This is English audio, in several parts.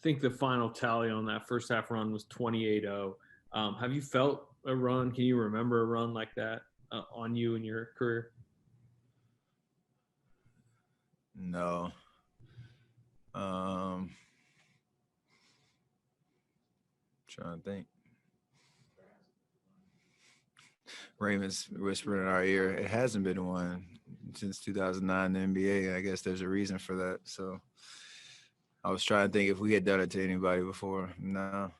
think the final tally on that first half run was 28-0. Have you felt a run? Can you remember a run like that on you in your career? No. Trying to think. Raymond's whispering in our ear. It hasn't been one since 2009 in the NBA. I guess there's a reason for that. So I was trying to think if we had done it to anybody before. No.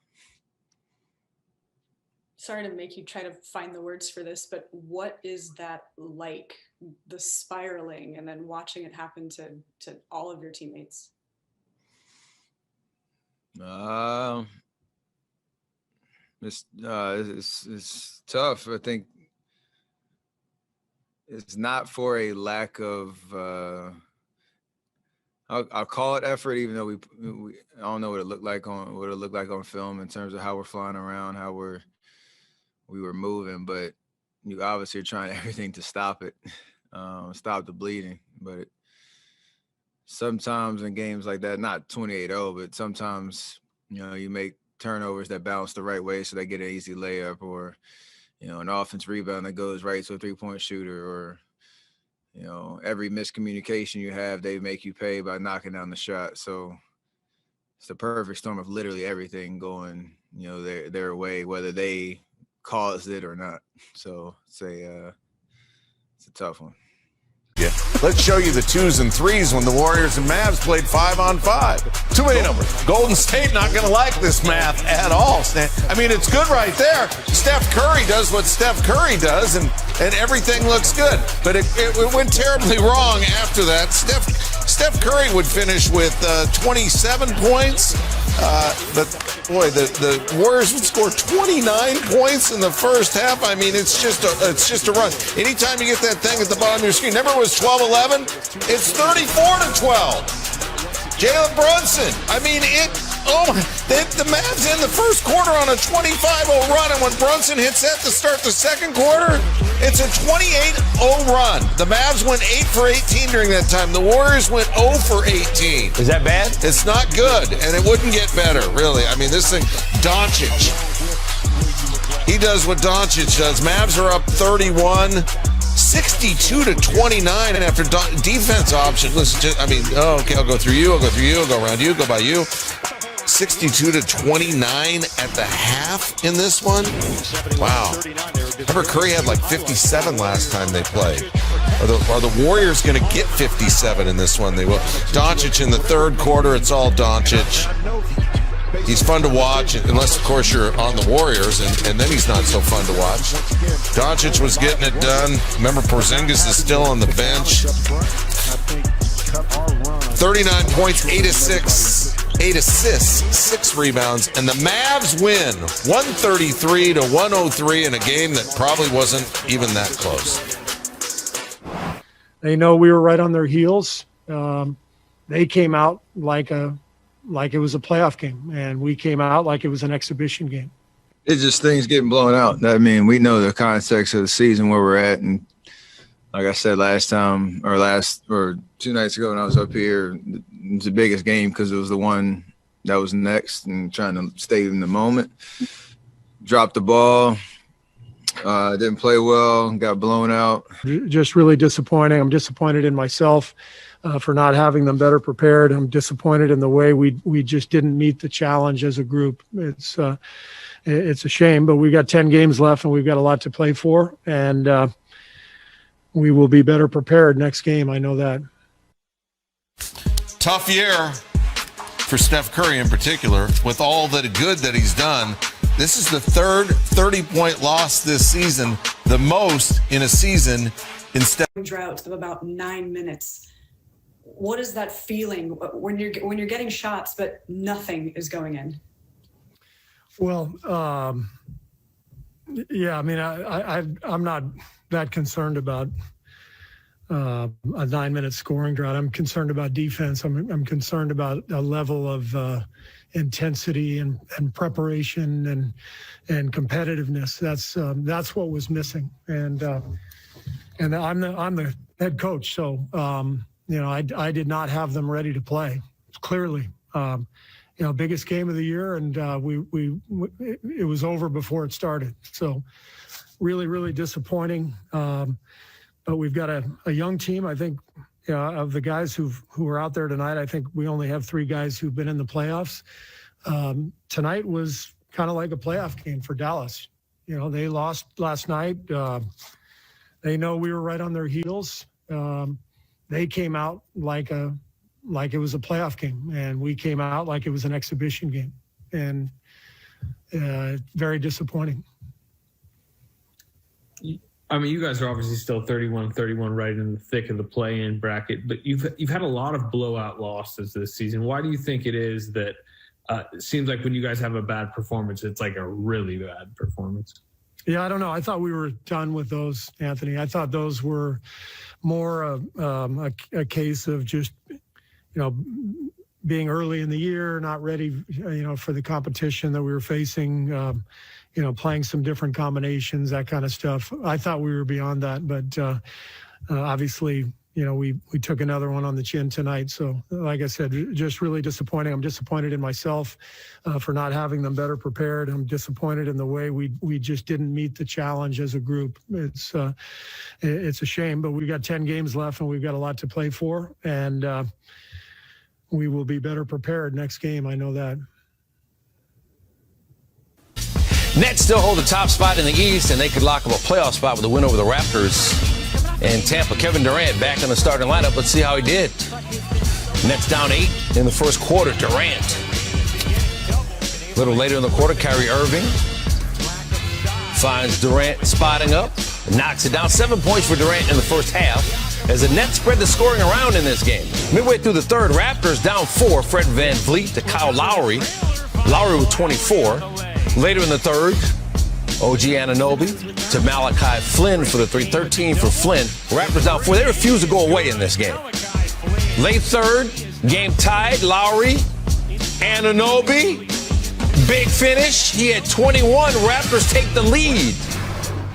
Sorry to make you try to find the words for this, but what is that like, the spiraling and then watching it happen to all of your teammates? It's tough. I think it's not for a lack of I'll call it effort, even though we I don't know what it looked like on film in terms of how we're flying around, how we were moving, but you obviously are trying everything to stop it, stop the bleeding. But sometimes in games like that, not 28-0, but sometimes, you make turnovers that bounce the right way so they get an easy layup, or, an offense rebound that goes right to a three-point shooter, or, every miscommunication you have, they make you pay by knocking down the shot. So it's the perfect storm of literally everything going, their way, whether they caused it or not. So it's a tough one. Yeah. Let's show you the 2s and 3s when the Warriors and Mavs played 5-on-5. Too many numbers. Golden State not going to like this math at all. I mean, it's good right there. Steph Curry does what Steph Curry does, and everything looks good. But it went terribly wrong after that. Steph Curry would finish with 27 points. But, boy, the Warriors would score 29 points in the first half. I mean, it's just a run. Anytime you get that thing at the bottom of your screen, remember it was 12-11? It's 34-12. Jalen Brunson. I mean, the Mavs in the first quarter on a 25-0 run, and when Brunson hits that to start the second quarter, it's a 28-0 run. The Mavs went 8 for 18 during that time. The Warriors went 0 for 18. Is that bad? It's not good, and it wouldn't get better, really. I mean, this thing, Doncic. He does what Doncic does. Mavs are up 31. 62-29, and after defense option, listen, okay, I'll go through you, I'll go around you, go by you. 62-29 at the half in this one. Wow. Remember, Curry had like 57 last time they played. Are the Warriors going to get 57 in this one? They will. Doncic in the third quarter, it's all Doncic. He's fun to watch, unless, of course, you're on the Warriors, and then he's not so fun to watch. Doncic was getting it done. Remember, Porzingis is still on the bench. 39 points, 8 assists, 6 rebounds, and the Mavs win 133-103 in a game that probably wasn't even that close. They know we were right on their heels. They came out like it was a playoff game, and we came out like it was an exhibition game. It's just things getting blown out. I mean, we know the context of the season where we're at, and like I said last 2 nights ago when I was up here, it's the biggest game because it was the one that was next, and trying to stay in the moment. Dropped the ball, didn't play well, got blown out. Just really disappointing. I'm disappointed in myself for not having them better prepared. I'm disappointed in the way we just didn't meet the challenge as a group. It's a shame, but we got 10 games left and we've got a lot to play for, and we will be better prepared next game. I know that. Tough year for Steph Curry in particular, with all the good that he's done. This is the third 30-point loss this season, the most in a season in Steph. Drought of about 9 minutes. What is that feeling when you're getting shots but nothing is going in? Well, yeah, I mean, I'm not that concerned about a 9-minute scoring drought. I'm concerned about defense. I'm concerned about a level of intensity and preparation and competitiveness. That's what was missing. And I'm the head coach, so I did not have them ready to play, clearly. biggest game of the year, and it was over before it started. So really, really disappointing. But we've got a young team. I think of the guys who are out there tonight, I think we only have 3 guys who've been in the playoffs. Tonight was kind of like a playoff game for Dallas. They lost last night. They know we were right on their heels. They came out like it was a playoff game, and we came out like it was an exhibition game, and very disappointing. I mean, you guys are obviously still 31-31 right in the thick of the play-in bracket, but you've had a lot of blowout losses this season. Why do you think it is that it seems like when you guys have a bad performance, it's like a really bad performance? Yeah, I don't know. I thought we were done with those, Anthony. I thought those were more a case of just, being early in the year, not ready, for the competition that we were facing, playing some different combinations, that kind of stuff. I thought we were beyond that, but obviously, we took another one on the chin tonight. So like I said, just really disappointing. I'm disappointed in myself for not having them better prepared. I'm disappointed in the way we just didn't meet the challenge as a group. It's a shame, but we've got 10 games left and we've got a lot to play for. And we will be better prepared next game. I know that. Nets still hold the top spot in the East, and they could lock up a playoff spot with a win over the Raptors and Tampa. Kevin Durant back in the starting lineup. Let's see how he did. Nets down 8 in the first quarter. Durant. A little later in the quarter, Kyrie Irving finds Durant spotting up, knocks it down. 7 points for Durant in the first half as the Nets spread the scoring around in this game. Midway through the third, Raptors down 4. Fred VanVleet to Kyle Lowry. Lowry with 24. Later in the third, OG Anunoby to Malachi Flynn for the 3. 13 for Flynn. Raptors down 4. They refuse to go away in this game. Late third, game tied. Lowry, Anunoby, big finish. He had 21. Raptors take the lead.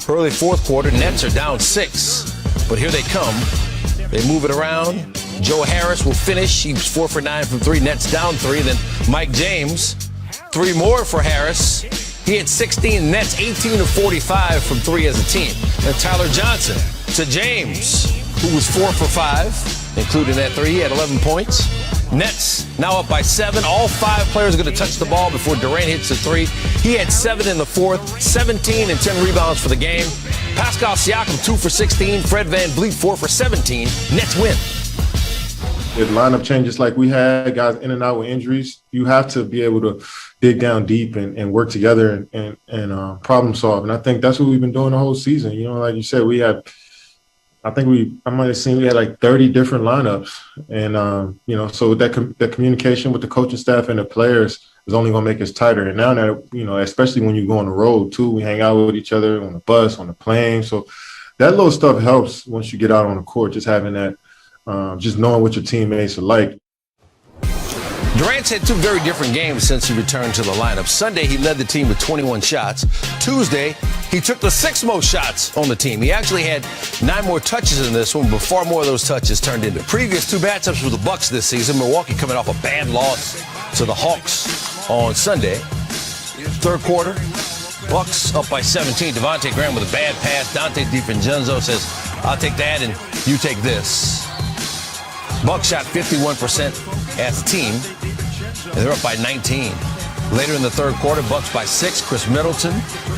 Early fourth quarter, Nets are down 6. But here they come. They move it around. Joe Harris will finish. He was 4 for 9 from 3. Nets down 3. Then Mike James, 3 more for Harris. He had 16. Nets 18 of 45 from 3 as a team. And Tyler Johnson to James, who was 4 for 5, including that 3. He had 11 points. Nets now up by 7. All 5 players are going to touch the ball before Durant hits the 3. He had 7 in the fourth, 17 and 10 rebounds for the game. Pascal Siakam 2 for 16. Fred VanVleet 4 for 17. Nets win. With lineup changes like we had, guys in and out with injuries, you have to be able to dig down deep and work together and problem solve. And I think that's what we've been doing the whole season. Like you said, I might have seen we had like 30 different lineups. And, so that communication with the coaching staff and the players is only going to make us tighter. And now that, especially when you go on the road too, we hang out with each other on the bus, on the plane. So that little stuff helps once you get out on the court, just having that, just knowing what your teammates are like. Durant's had 2 very different games since he returned to the lineup. Sunday, he led the team with 21 shots. Tuesday, he took the 6th most shots on the team. He actually had 9 more touches in this one, but far more of those touches turned into previous 2 matchups with the Bucks this season. Milwaukee coming off a bad loss to the Hawks on Sunday. Third quarter, Bucks up by 17. Devontae Graham with a bad pass. Dante DiVincenzo says, I'll take that and you take this. Bucks shot 51% as a team, and they're up by 19. Later in the third quarter, Bucks by 6. Chris Middleton,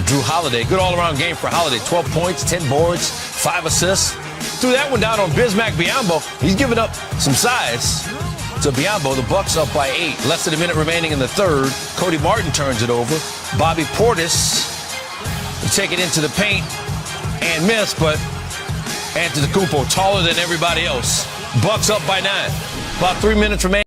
Drew Holiday. Good all-around game for Holiday. 12 points, 10 boards, 5 assists. Threw that one down on Bismack Biyombo. He's giving up some size to Biyombo. The Bucks up by 8. Less than a minute remaining in the third. Cody Martin turns it over. Bobby Portis will take it into the paint and miss, but Antetokounmpo taller than everybody else. Bucks up by 9. About 3 minutes remaining.